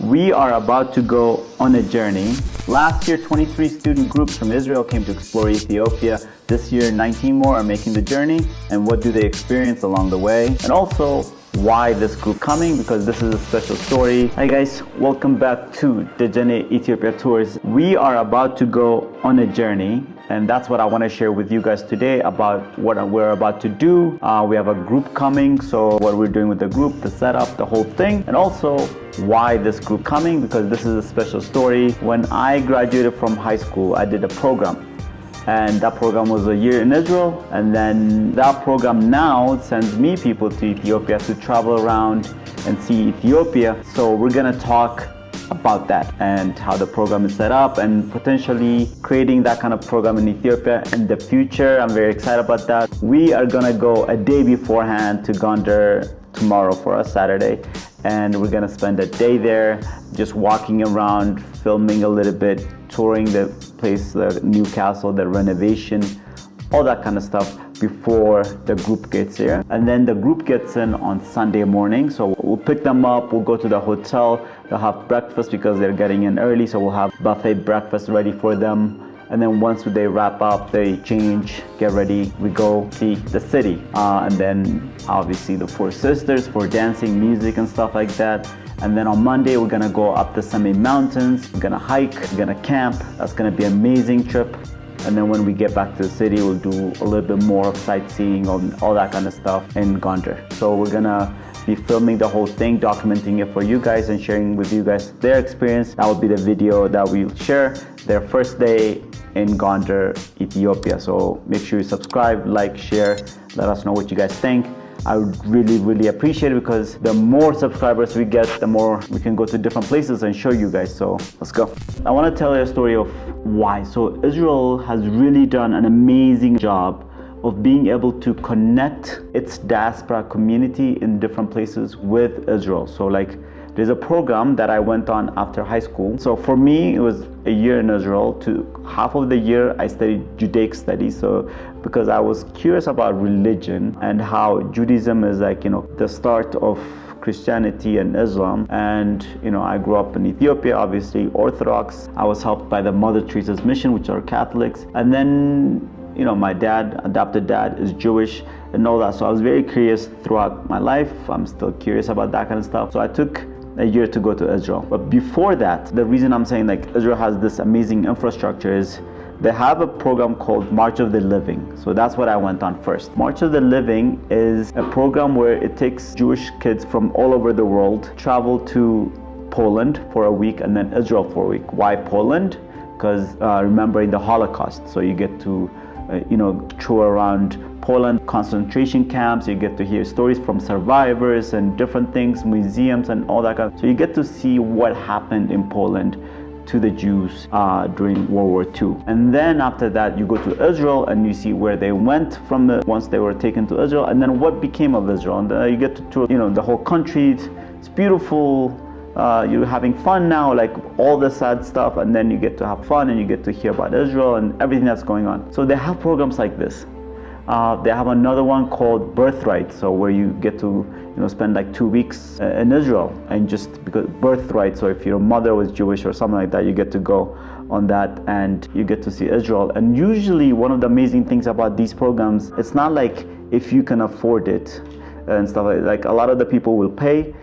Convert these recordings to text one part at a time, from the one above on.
We are about to go on a journey. Last year, 23 student groups from Israel came to explore Ethiopia. This year, 19 more are making the journey. And what do they experience along the way? And also, why this group coming, because this is a special story. Hi guys, welcome back to the Judaic Ethiopia tours. We are about to go on a journey, and that's what I want to share with you guys today about what we're about to do. We have a group coming, so what we're doing with the group, the setup, the whole thing, and also why this group coming, because this is a special story. When I graduated from high school, I did a program. And that program was a year in Israel, and then that program now sends me people to Ethiopia to travel around and see Ethiopia. So we're gonna talk about that and how the program is set up and potentially creating that kind of program in Ethiopia in the future. I'm very excited about that. We are gonna go a day beforehand to Gondar tomorrow for a Saturday, and we're gonna spend a day there just walking around, filming a little bit, touring the place, the new castle, the renovation, all that kind of stuff before the group gets here. And then the group gets in on Sunday morning, so we'll pick them up, we'll go to the hotel, they'll have breakfast because they're getting in early, so we'll have buffet breakfast ready for them. And then once they wrap up, they change, get ready, we go see the city. And then obviously the Four Sisters for dancing, music and stuff like that. And then on Monday, we're gonna go up the Summit Mountains, we're gonna hike, we're gonna camp. That's gonna be an amazing trip. And then when we get back to the city, we'll do a little bit more of sightseeing and all that kind of stuff in Gondar. So we're gonna be filming the whole thing, documenting it for you guys and sharing with you guys their experience. That will be the video that we'll share, their first day in Gondar, Ethiopia. So make sure you subscribe, like, share, let us know what you guys think. I would really appreciate it, because the more subscribers we get, the more we can go to different places and show you guys. So let's go. I want to tell you a story of why. So Israel has really done an amazing job of being able to connect its diaspora community in different places with Israel. So like, there's a program that I went on after high school. So for me, it was a year in Israel. To half of the year, I studied Judaic studies. So because I was curious about religion and how Judaism is like, the start of Christianity and Islam. And, I grew up in Ethiopia, obviously Orthodox. I was helped by the Mother Teresa's mission, which are Catholics. And then, my adopted dad is Jewish and all that. So I was very curious throughout my life. I'm still curious about that kind of stuff. So I took a year to go to Israel. But before that, the reason I'm saying like Israel has this amazing infrastructure is they have a program called March of the Living. So that's what I went on first. March of the Living is a program where it takes Jewish kids from all over the world, travel to Poland for a week and then Israel for a week. Why Poland? Because remembering the Holocaust. So you get to tour around Poland concentration camps, you get to hear stories from survivors and different things, museums and all that kind of. So you get to see what happened in Poland to the Jews during World War II. And then after that, you go to Israel and you see where they went from once they were taken to Israel, and then what became of Israel. And you get to tour, the whole country. It's beautiful. You're having fun now, like all the sad stuff, and then you get to have fun and you get to hear about Israel and everything that's going on. So they have programs like this. They have another one called Birthright, so where you get to spend like 2 weeks in Israel, and just because Birthright, so if your mother was Jewish or something like that, you get to go on that and you get to see Israel. And usually one of the amazing things about these programs, it's not like if you can afford it and stuff like a lot of the people will pay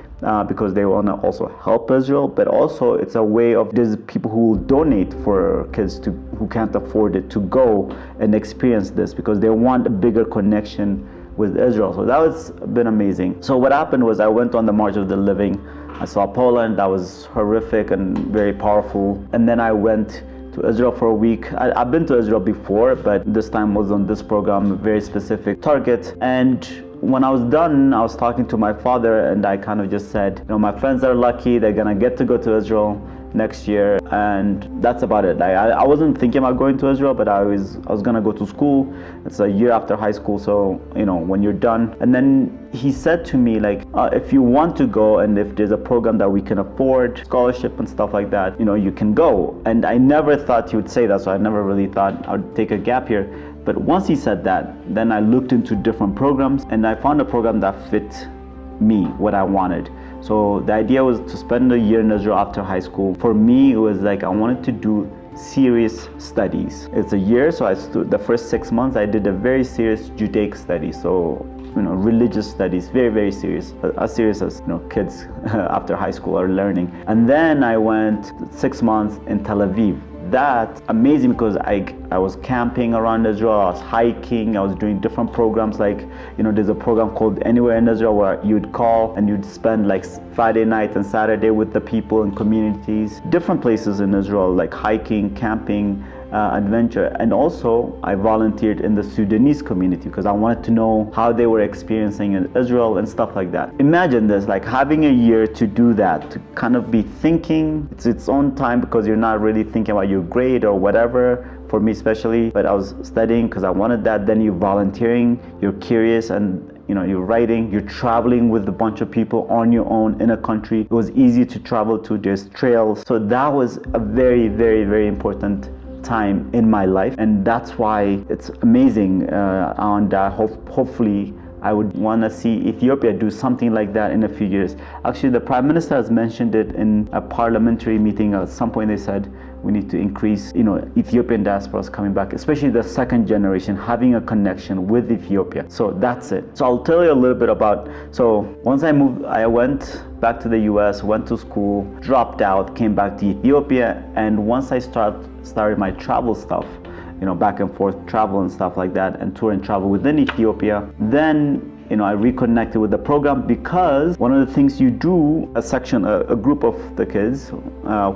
because they want to also help Israel, but also it's a way of, there's people who will donate for kids who can't afford it to go and experience this because they want a bigger connection with Israel. So that was been amazing. So what happened was I went on the March of the Living. I saw Poland. That was horrific and very powerful. And then I went to Israel for a week. I've been to Israel before, but this time was on this program, very specific target. And when I was done, I was talking to my father and I kind of just said, my friends are lucky, they're gonna get to go to Israel next year, and that's about it. I wasn't thinking about going to Israel, but I was gonna go to school. It's a year after high school, so when you're done. And then he said to me like, if you want to go and if there's a program that we can afford, scholarship and stuff like that, you can go. And I never thought he would say that, so I never really thought I would take a gap here. But once he said that, then I looked into different programs and I found a program that fit me, what I wanted. So the idea was to spend a year in Israel after high school. For me, it was like I wanted to do serious studies. It's a year, so the first 6 months I did a very serious Judaic study. So religious studies, very, very serious, as serious as kids after high school are learning. And then I went 6 months in Tel Aviv. That's amazing because I was camping around Israel, I was hiking, I was doing different programs, like there's a program called Anywhere in Israel where you'd call and you'd spend like Friday night and Saturday with the people in communities, different places in Israel, like hiking, camping, adventure. And also I volunteered in the Sudanese community because I wanted to know how they were experiencing in Israel and stuff like that. Imagine this, like having a year to do that, to kind of be thinking. It's its own time because you're not really thinking about your grade or whatever, for me especially, but I was studying because I wanted that. Then you're volunteering, you're curious, and you're writing, you're traveling with a bunch of people on your own in a country. It was easy to travel to, there's trails. So that was a very, very, very important time in my life, and that's why it's amazing, and hopefully I would want to see Ethiopia do something like that in a few years. Actually, the Prime Minister has mentioned it in a parliamentary meeting. At some point they said we need to increase, Ethiopian diasporas coming back, especially the second generation, having a connection with Ethiopia. So that's it. So I'll tell you a little bit about, so once I moved, I went back to the US, went to school, dropped out, came back to Ethiopia, and once I started my travel stuff, back and forth travel and stuff like that, and tour and travel within Ethiopia, then I reconnected with the program because one of the things you do, a group of the kids,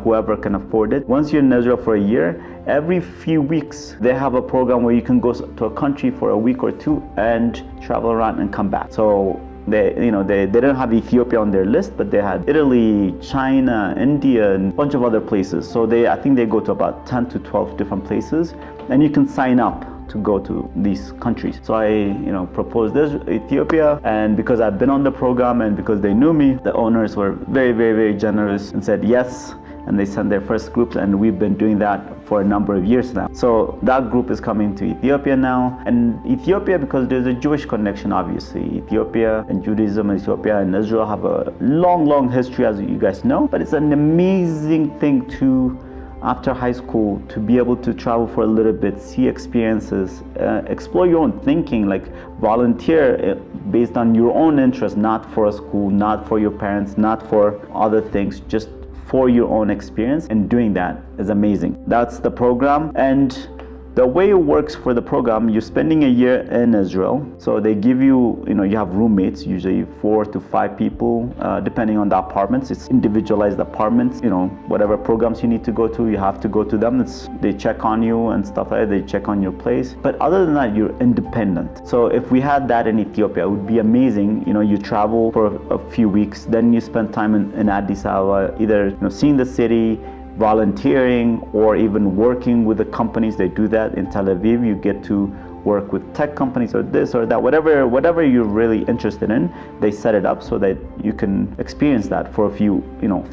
whoever can afford it, once you're in Israel for a year, every few weeks they have a program where you can go to a country for a week or two and travel around and come back. So they didn't have Ethiopia on their list, but they had Italy, China, India, and a bunch of other places. So I think they go to about 10 to 12 different places, and you can sign up to go to these countries. So I proposed this Ethiopia, and because I've been on the program and because they knew me, the owners were very, very, very generous and said yes, and they sent their first groups, and we've been doing that for a number of years now. So that group is coming to Ethiopia now, and Ethiopia, because there's a Jewish connection, obviously. Ethiopia and Judaism, Ethiopia and Israel have a long history, as you guys know, but it's an amazing thing to, after high school, to be able to travel for a little bit, see experiences, explore your own thinking, like volunteer based on your own interest, not for a school, not for your parents, not for other things, just for your own experience. And doing that is amazing. That's the program. And the way it works for the program, you're spending a year in Israel. So they give you, you have roommates, usually 4 to 5 people, depending on the apartments. It's individualized apartments. Whatever programs you need to go to, you have to go to them. They check on you and stuff like that. They check on your place. But other than that, you're independent. So if we had that in Ethiopia, it would be amazing. You travel for a few weeks, then you spend time in Addis Ababa, either seeing the city, volunteering, or even working with the companies. They do that in Tel Aviv. You get to work with tech companies or this or that, whatever you're really interested in. They set it up so that you can experience that for a few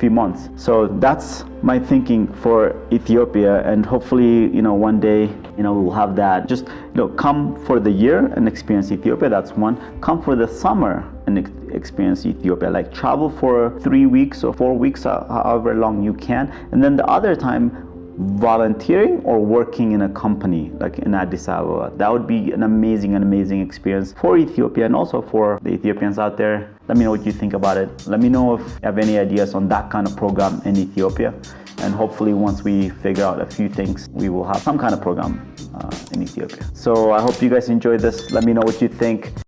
months. So that's my thinking for Ethiopia, and hopefully one day we'll have that. Just come for the year and experience Ethiopia. That's one. Come for the summer and experience Ethiopia, like travel for 3 weeks or 4 weeks, however long you can, and then the other time volunteering or working in a company like in Addis Ababa. That would be an amazing experience for Ethiopia, and also for the Ethiopians out there. Let me know what you think about it. Let me know if you have any ideas on that kind of program in Ethiopia, and hopefully once we figure out a few things, we will have some kind of program in Ethiopia. So I hope you guys enjoyed this. Let me know what you think.